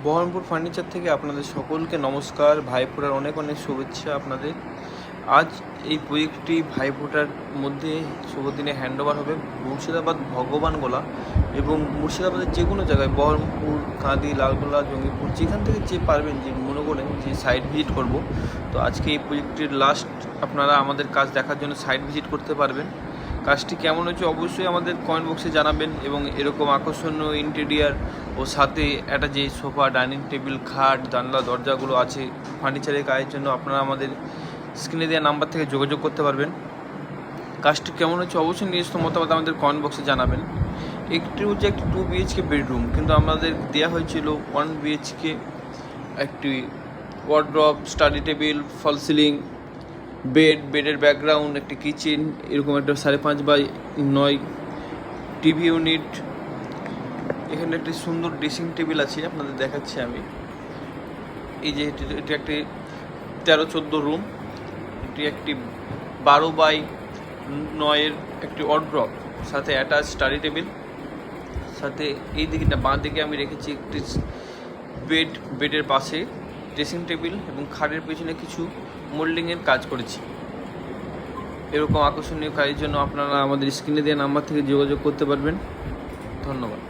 Baharampur furniture থেকে আপনাদের সকলকে নমস্কার। ভাইফোঁটার অনেক অনেক শুভেচ্ছা আপনাদের। আজ এই প্রজেক্টটি ভাইফোঁটার মধ্যে শুভ দিনে হ্যান্ডওভার হবে মুর্শিদাবাদ ভগবানগোলা এবং মুর্শিদাবাদের যে কোনো জায়গায় বহরমপুর, কাঁদি, লালগোলা, জঙ্গিপুর, যেখান থেকে যে পারবেন, যে মনে করেন যে সাইট ভিজিট করব, তো আজকে এই প্রজেক্টটির লাস্ট আপনারা আমাদের কাজ দেখার জন্য সাইট ভিজিট করতে পারবেন। কাজটি কেমন হচ্ছে অবশ্যই আমাদের কমেন্ট বক্সে জানাবেন এবং এরকম আকর্ষণীয় ইন্টেরিয়ার ও সাথে একটা যে সোফা, ডাইনিং টেবিল, খাট, জানলা, দরজাগুলো আছে ফার্নিচারের কাজের জন্য আপনারা আমাদের স্ক্রিনে দেওয়া নাম্বার থেকে যোগাযোগ করতে পারবেন। কাজটি কেমন হচ্ছে অবশ্যই নিজস্ব মতামত আমাদের কমেন্ট বক্সে জানাবেন। একটি হচ্ছে একটি 2 BHK বেডরুম, কিন্তু আমাদের দেওয়া হয়েছিল 1 BHK, একটি ওয়ার্ড্রপ, স্টাডি টেবিল, ফল সিলিং, বেডের ব্যাকগ্রাউন্ড, একটি কিচেন, এরকম একটা 5.5x9 টিভি ইউনিট। এখানে একটি সুন্দর ড্রেসিং টেবিল আছে, আপনাদের দেখাচ্ছি আমি। এই যে এটি একটি 13-14 রুম, এটি একটি 12x9 একটি ওয়ার্ড্রপ, সাথে অ্যাটাচ স্টাডি টেবিল, সাথে এই দিকে বাঁ দিকে আমি রেখেছি একটি বেডের পাশে ড্রেসিং টেবিল এবং খাটের পেছনে কিছু মোল্ডিংয়ের কাজ করেছি। এরকম আকর্ষণীয় কাজের জন্য আপনারা আমাদের স্ক্রিনে দেওয়া নাম্বার থেকে যোগাযোগ করতে পারবেন। ধন্যবাদ।